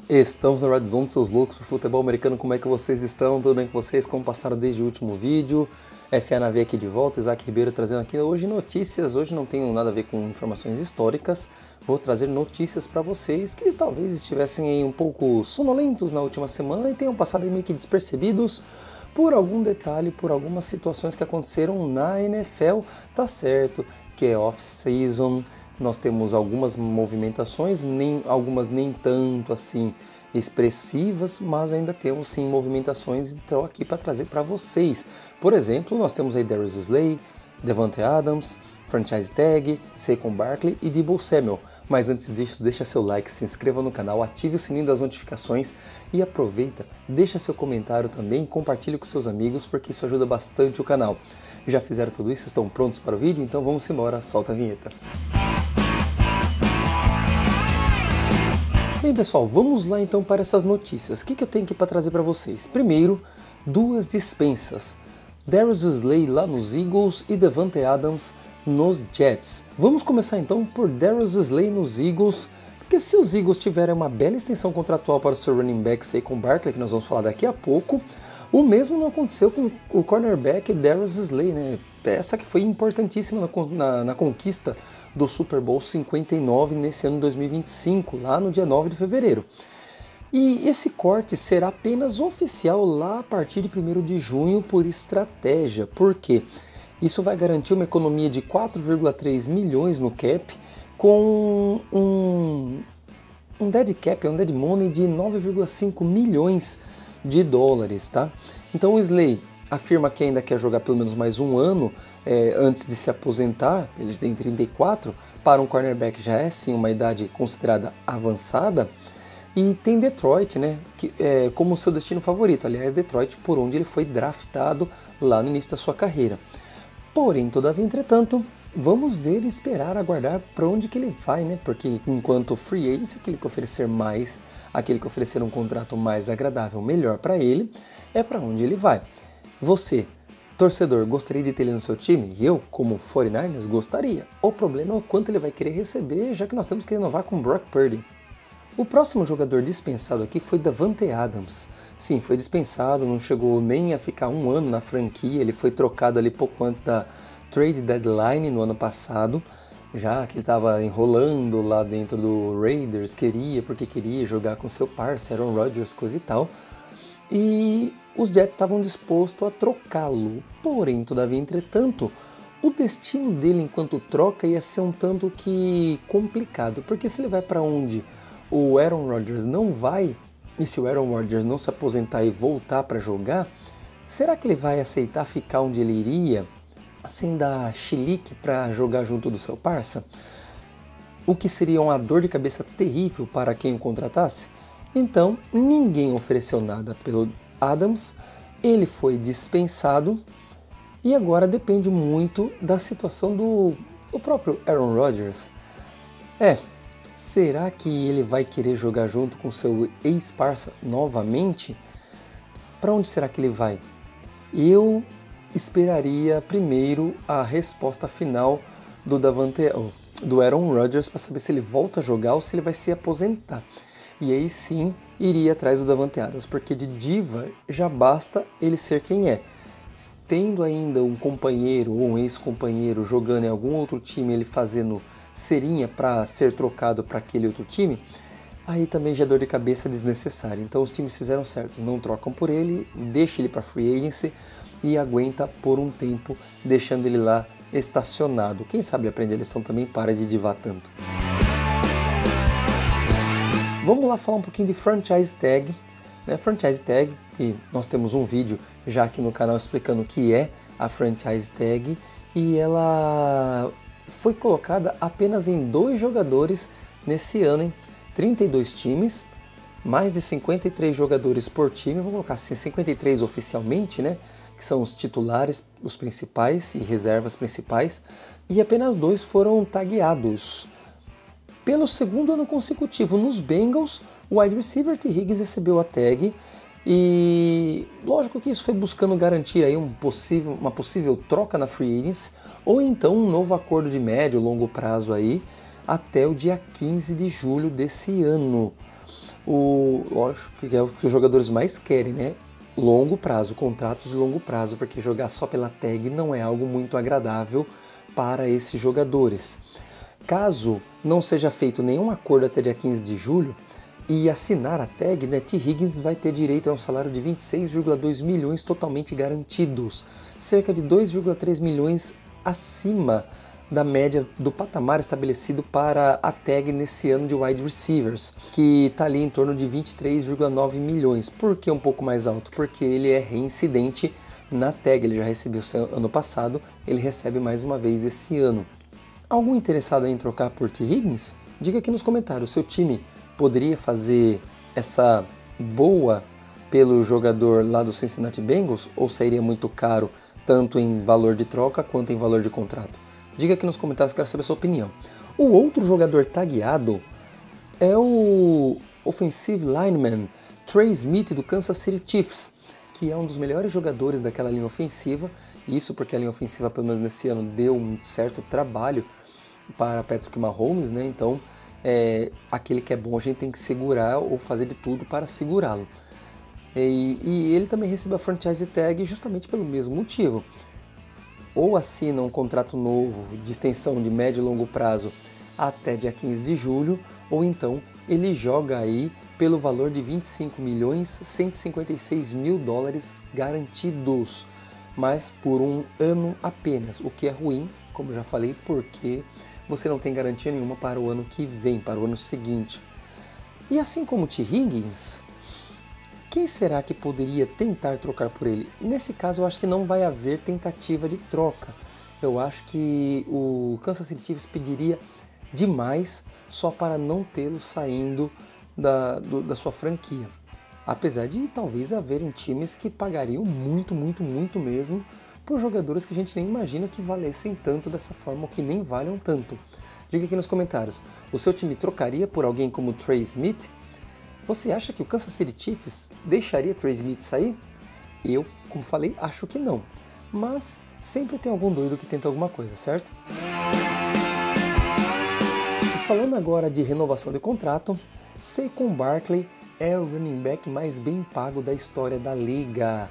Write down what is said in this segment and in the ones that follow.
Estamos na Red Zone, seus loucos por futebol americano, como é que vocês estão? Tudo bem com vocês? Como passaram desde o último vídeo? FA na veia aqui de volta, Isaac Ribeiro trazendo aqui hoje notícias. Hoje não tenho nada a ver com informações históricas, vou trazer notícias para vocês que talvez estivessem aí um pouco sonolentos na última semana e tenham passado aí meio que despercebidos por algum detalhe, por algumas situações que aconteceram na NFL. Tá certo que é off-season, nós temos algumas movimentações, algumas nem tanto assim expressivas, mas ainda temos sim movimentações, então aqui para trazer para vocês. Por exemplo, nós temos aí Darius Slay, Davante Adams, Franchise Tag, Saquon Barkley e Deebo Samuel. Mas antes disso, deixa seu like, se inscreva no canal, ative o sininho das notificações e aproveita, deixa seu comentário também e compartilhe com seus amigos, porque isso ajuda bastante o canal. Já fizeram tudo isso? Estão prontos para o vídeo? Então vamos embora, solta a vinheta. Bem pessoal, vamos lá então para essas notícias. O que eu tenho aqui para trazer para vocês? Primeiro, duas dispensas. Darius Slay lá nos Eagles e Davante Adams nos Jets. Vamos começar então por Darius Slay nos Eagles, porque se os Eagles tiverem uma bela extensão contratual para o seu running back Saquon Barkley, que nós vamos falar daqui a pouco, o mesmo não aconteceu com o cornerback Darius Slay, né? Peça que foi importantíssima na conquista do Super Bowl 59 nesse ano 2025, lá no dia 9 de fevereiro. E esse corte será apenas oficial lá a partir de 1º de junho por estratégia. Por quê? Isso vai garantir uma economia de 4,3 milhões no cap, com um dead cap, um dead money de 9,5 milhões de dólares, tá? Então o Slay afirma que ainda quer jogar pelo menos mais um ano antes de se aposentar. Ele tem 34, para um cornerback já é sim uma idade considerada avançada, e tem Detroit, né, como seu destino favorito. Aliás, Detroit, por onde ele foi draftado lá no início da sua carreira. Porém, todavia, entretanto, vamos ver e esperar, aguardar para onde que ele vai, né? Porque enquanto free agent, aquele que oferecer mais, aquele que oferecer um contrato mais agradável, melhor para ele, é para onde ele vai. Você, torcedor, gostaria de ter ele no seu time? Eu, como 49ers, gostaria. O problema é o quanto ele vai querer receber, já que nós temos que renovar com Brock Purdy. O próximo jogador dispensado aqui foi Davante Adams. Sim, foi dispensado, não chegou nem a ficar um ano na franquia, ele foi trocado ali pouco antes da trade deadline no ano passado, já que ele estava enrolando lá dentro do Raiders, porque queria jogar com seu parceiro Aaron Rodgers, coisa e tal. E os Jets estavam dispostos a trocá-lo, porém, todavia, entretanto, o destino dele enquanto troca ia ser um tanto que complicado, porque se ele vai para onde o Aaron Rodgers não vai, e se o Aaron Rodgers não se aposentar e voltar para jogar, será que ele vai aceitar ficar onde ele iria, sem dar chilique para jogar junto do seu parça? O que seria uma dor de cabeça terrível para quem o contratasse? Então, ninguém ofereceu nada pelo Adams, ele foi dispensado e agora depende muito da situação do próprio Aaron Rodgers. Será que ele vai querer jogar junto com seu ex-parça novamente? Para onde será que ele vai? Eu esperaria primeiro a resposta final do Aaron Rodgers para saber se ele volta a jogar ou se ele vai se aposentar. E aí sim iria atrás do Davante Adams, porque de diva já basta ele ser quem é. Tendo ainda um companheiro ou um ex-companheiro jogando em algum outro time, ele fazendo serinha para ser trocado para aquele outro time, aí também já é dor de cabeça desnecessária. Então os times fizeram certo, não trocam por ele, deixa ele para free agency e aguenta por um tempo, deixando ele lá estacionado. Quem sabe aprende a lição também, para de divar tanto. Vamos lá falar um pouquinho de Franchise Tag. Franchise Tag, e nós temos um vídeo já aqui no canal explicando o que é a Franchise Tag, e ela foi colocada apenas em 2 jogadores nesse ano, hein? 32 times, mais de 53 jogadores por time, vamos colocar assim, 53 oficialmente, né? Que são os titulares, os principais e reservas principais, e apenas 2 foram tagueados. Pelo segundo ano consecutivo nos Bengals, o wide receiver T. Higgins recebeu a tag, e lógico que isso foi buscando garantir aí uma possível troca na free agency, ou então um novo acordo de médio e longo prazo aí até o dia 15 de julho desse ano. Lógico que é o que os jogadores mais querem, né? Longo prazo, contratos de longo prazo, porque jogar só pela tag não é algo muito agradável para esses jogadores. Caso não seja feito nenhum acordo até dia 15 de julho e assinar a tag, né, T. Higgins vai ter direito a um salário de 26,2 milhões totalmente garantidos, cerca de 2,3 milhões acima da média do patamar estabelecido para a tag nesse ano de wide receivers, que está ali em torno de 23,9 milhões. Por que um pouco mais alto? Porque ele é reincidente na tag, ele já recebeu ano passado, ele recebe mais uma vez esse ano. Algum interessado em trocar por T. Higgins? Diga aqui nos comentários, seu time poderia fazer essa boa pelo jogador lá do Cincinnati Bengals ou sairia muito caro, tanto em valor de troca quanto em valor de contrato? Diga aqui nos comentários, quero saber a sua opinião. O outro jogador tagueado é o offensive lineman Trey Smith do Kansas City Chiefs, que é um dos melhores jogadores daquela linha ofensiva. Isso porque a linha ofensiva, pelo menos nesse ano, deu um certo trabalho para Patrick Mahomes, né? Então, aquele que é bom a gente tem que segurar ou fazer de tudo para segurá-lo. E ele também recebeu a franchise tag justamente pelo mesmo motivo. Ou assina um contrato novo de extensão de médio e longo prazo até dia 15 de julho, ou então ele joga aí pelo valor de 25 milhões 156 mil dólares garantidos, mas por um ano apenas, o que é ruim, como já falei, porque você não tem garantia nenhuma para o ano que vem, para o ano seguinte. E assim como o T. Higgins, quem será que poderia tentar trocar por ele? Nesse caso, eu acho que não vai haver tentativa de troca. Eu acho que o Kansas City Chiefs pediria demais só para não tê-lo saindo da sua franquia. Apesar de talvez haverem times que pagariam muito, muito, muito mesmo por jogadores que a gente nem imagina que valessem tanto dessa forma ou que nem valham tanto. Diga aqui nos comentários, o seu time trocaria por alguém como Trey Smith? Você acha que o Kansas City Chiefs deixaria Trey Smith sair? Eu, como falei, acho que não. Mas sempre tem algum doido que tenta alguma coisa, certo? E falando agora de renovação de contrato, Saquon Barkley é o running back mais bem pago da história da liga.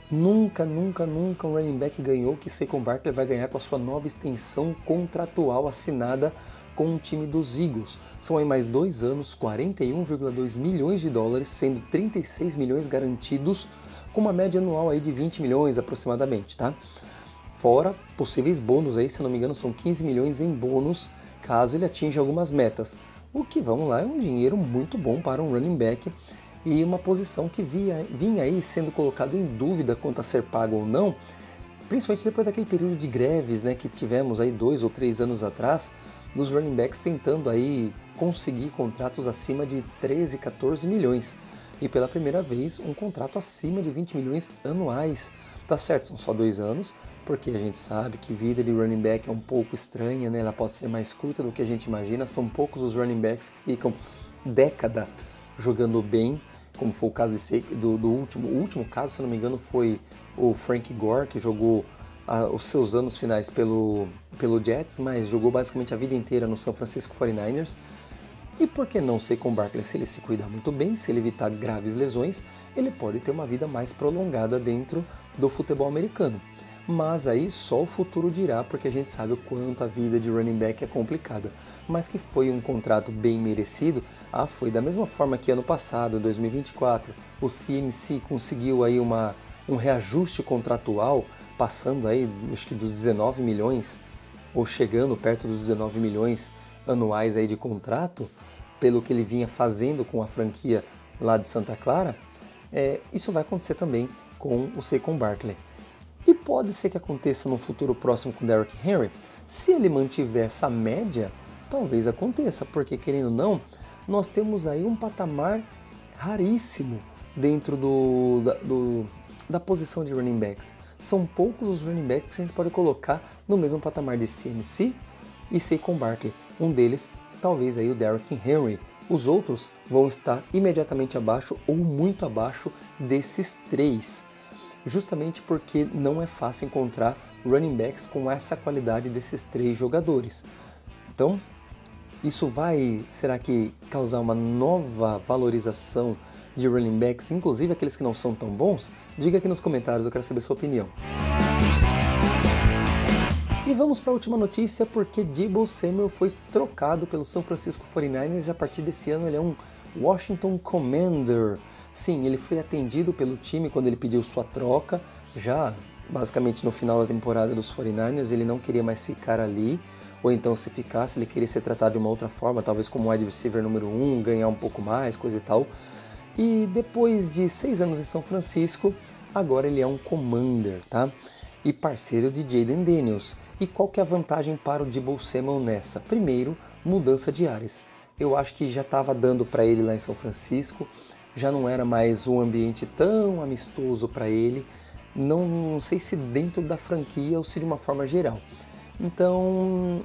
Nunca, nunca, nunca um running back ganhou o que Saquon Barkley vai ganhar com a sua nova extensão contratual assinada com o time dos Eagles. São aí mais 2 anos, 41,2 milhões de dólares, sendo 36 milhões garantidos, com uma média anual aí de 20 milhões aproximadamente, tá? Fora possíveis bônus aí, se não me engano, são 15 milhões em bônus, caso ele atinja algumas metas. O que, vamos lá, é um dinheiro muito bom para um running back e uma posição que vinha aí sendo colocado em dúvida quanto a ser pago ou não, principalmente depois daquele período de greves, né, que tivemos aí 2 ou 3 anos atrás, dos running backs tentando aí conseguir contratos acima de 13, 14 milhões. E pela primeira vez, um contrato acima de 20 milhões anuais. Tá certo, são só 2 anos, porque a gente sabe que vida de running back é um pouco estranha, né? Ela pode ser mais curta do que a gente imagina. São poucos os running backs que ficam década jogando bem, como foi o caso do último. O último caso, se não me engano, foi o Frank Gore, que jogou os seus anos finais pelo Jets, mas jogou basicamente a vida inteira no San Francisco 49ers. E por que não Saquon Barkley? Se ele se cuidar muito bem, se ele evitar graves lesões, ele pode ter uma vida mais prolongada dentro do futebol americano. Mas aí só o futuro dirá, porque a gente sabe o quanto a vida de running back é complicada. Mas que foi um contrato bem merecido, foi da mesma forma que ano passado, 2024, o CMC conseguiu aí um reajuste contratual, passando aí, acho que dos 19 milhões, ou chegando perto dos 19 milhões anuais aí de contrato, pelo que ele vinha fazendo com a franquia lá de Santa Clara, isso vai acontecer também com o Saquon Barkley. E pode ser que aconteça no futuro próximo com o Derrick Henry. Se ele mantiver essa média, talvez aconteça, porque querendo ou não, nós temos aí um patamar raríssimo dentro da posição de running backs. São poucos os running backs que a gente pode colocar no mesmo patamar de CMC e Saquon Barkley. Um deles, talvez aí o Derrick Henry. Os outros vão estar imediatamente abaixo ou muito abaixo desses 3. Justamente porque não é fácil encontrar running backs com essa qualidade desses 3 jogadores. Então, Isso vai, será que causar uma nova valorização de running backs, inclusive aqueles que não são tão bons? Diga aqui nos comentários, eu quero saber sua opinião. E vamos para a última notícia, porque Deebo Samuel foi trocado pelo San Francisco 49ers e a partir desse ano ele é um Washington Commander. Sim, ele foi atendido pelo time quando ele pediu sua troca, já basicamente no final da temporada dos 49ers, ele não queria mais ficar ali, ou então se ficasse, ele queria ser tratado de uma outra forma, talvez como wide receiver número 1, ganhar um pouco mais, coisa e tal. E depois de 6 anos em São Francisco, agora ele é um Commander, tá? E parceiro de Jayden Daniels. E qual que é a vantagem para o Deebo Samuel nessa? Primeiro, mudança de ares. Eu acho que já estava dando para ele lá em São Francisco, já não era mais um ambiente tão amistoso para ele, não sei se dentro da franquia ou se de uma forma geral. Então,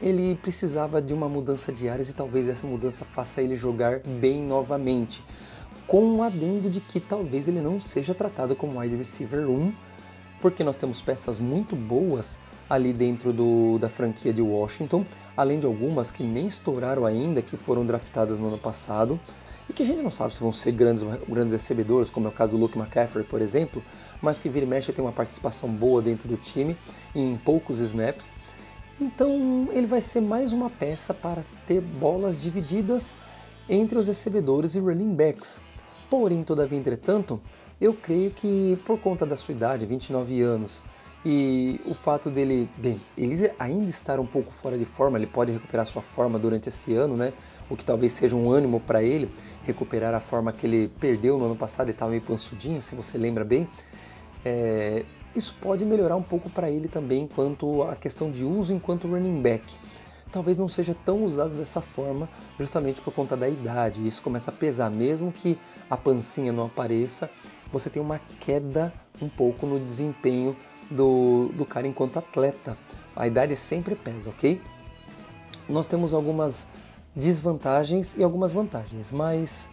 ele precisava de uma mudança de ares e talvez essa mudança faça ele jogar bem novamente, com um adendo de que talvez ele não seja tratado como wide receiver 1, porque nós temos peças muito boas ali dentro da franquia de Washington, além de algumas que nem estouraram ainda, que foram draftadas no ano passado, e que a gente não sabe se vão ser grandes recebedores, como é o caso do Luke McCaffrey, por exemplo, mas que vira e mexe tem uma participação boa dentro do time, em poucos snaps. Então ele vai ser mais uma peça para ter bolas divididas entre os recebedores e running backs. Porém, todavia, entretanto, eu creio que por conta da sua idade, 29 anos, e o fato dele, bem, ele ainda estar um pouco fora de forma, ele pode recuperar sua forma durante esse ano, né? O que talvez seja um ânimo para ele, recuperar a forma que ele perdeu no ano passado, ele estava meio pansudinho, se você lembra bem. Isso pode melhorar um pouco para ele também quanto à questão de uso enquanto running back. Talvez não seja tão usado dessa forma, justamente por conta da idade. Isso começa a pesar, mesmo que a pancinha não apareça, você tem uma queda um pouco no desempenho do cara enquanto atleta. A idade sempre pesa, ok? Nós temos algumas desvantagens e algumas vantagens, mas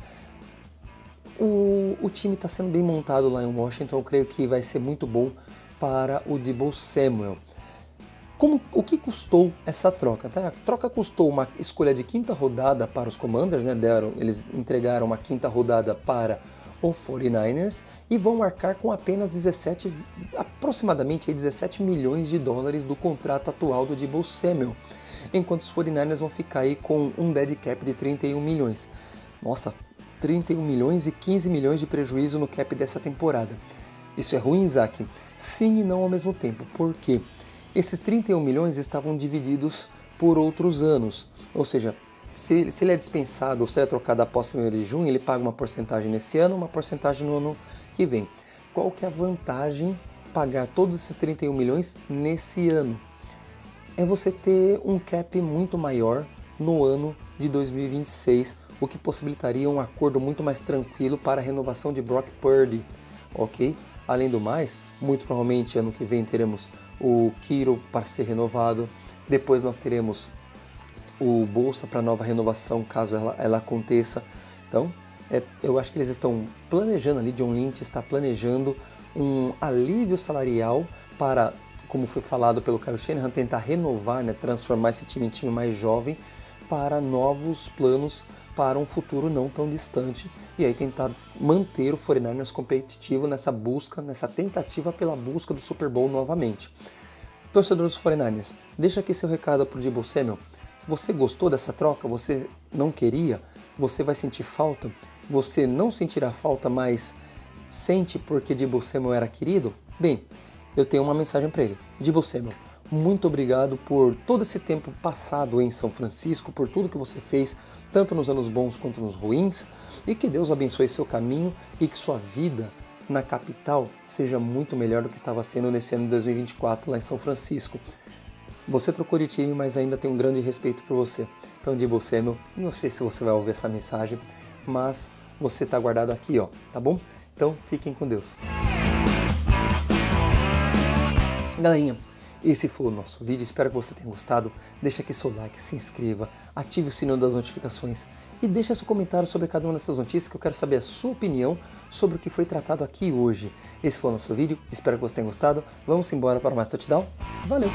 o time está sendo bem montado lá em Washington, eu creio que vai ser muito bom para o Deebo Samuel. O que custou essa troca? Tá? A troca custou uma escolha de 5ª rodada para os Commanders, né? Eles entregaram uma 5ª rodada para o 49ers e vão arcar com apenas aproximadamente 17 milhões de dólares do contrato atual do Deebo Samuel, enquanto os 49ers vão ficar aí com um dead cap de 31 milhões. Nossa, 31 milhões e 15 milhões de prejuízo no cap dessa temporada. Isso é ruim, Isaac? Sim e não ao mesmo tempo. Por quê? Esses 31 milhões estavam divididos por outros anos, ou seja, se ele é dispensado ou se ele é trocado após 1º de junho, ele paga uma porcentagem nesse ano, uma porcentagem no ano que vem. Qual que é a vantagem pagar todos esses 31 milhões nesse ano? É você ter um cap muito maior no ano de 2026, o que possibilitaria um acordo muito mais tranquilo para a renovação de Brock Purdy, ok? Além do mais, muito provavelmente ano que vem teremos o Kittle para ser renovado, depois nós teremos o Bolsa para nova renovação, caso ela aconteça. Então, eu acho que eles estão planejando ali, John Lynch está planejando um alívio salarial para, como foi falado pelo Kyle Shanahan, tentar renovar, né, transformar esse time em time mais jovem para novos planos para um futuro não tão distante e aí tentar manter o 49ers competitivo nessa tentativa pela busca do Super Bowl novamente. Torcedores dos 49ers, deixa aqui seu recado para o Deebo Samuel. Se você gostou dessa troca, você não queria, você vai sentir falta, você não sentirá falta, mas sente porque Deebo Samuel era querido? Bem, eu tenho uma mensagem para ele. Deebo Samuel, muito obrigado por todo esse tempo passado em São Francisco, por tudo que você fez, tanto nos anos bons quanto nos ruins, e que Deus abençoe seu caminho e que sua vida na capital seja muito melhor do que estava sendo nesse ano de 2024 lá em São Francisco. Você trocou de time, mas ainda tem um grande respeito por você. Então, Deebo Samuel, não sei se você vai ouvir essa mensagem, mas você está guardado aqui, ó, tá bom? Então, fiquem com Deus. Galerinha, esse foi o nosso vídeo, espero que você tenha gostado. Deixa aqui seu like, se inscreva, ative o sininho das notificações e deixa seu comentário sobre cada uma dessas notícias que eu quero saber a sua opinião sobre o que foi tratado aqui hoje. Esse foi o nosso vídeo, espero que você tenha gostado. Vamos embora para mais touchdown. Valeu!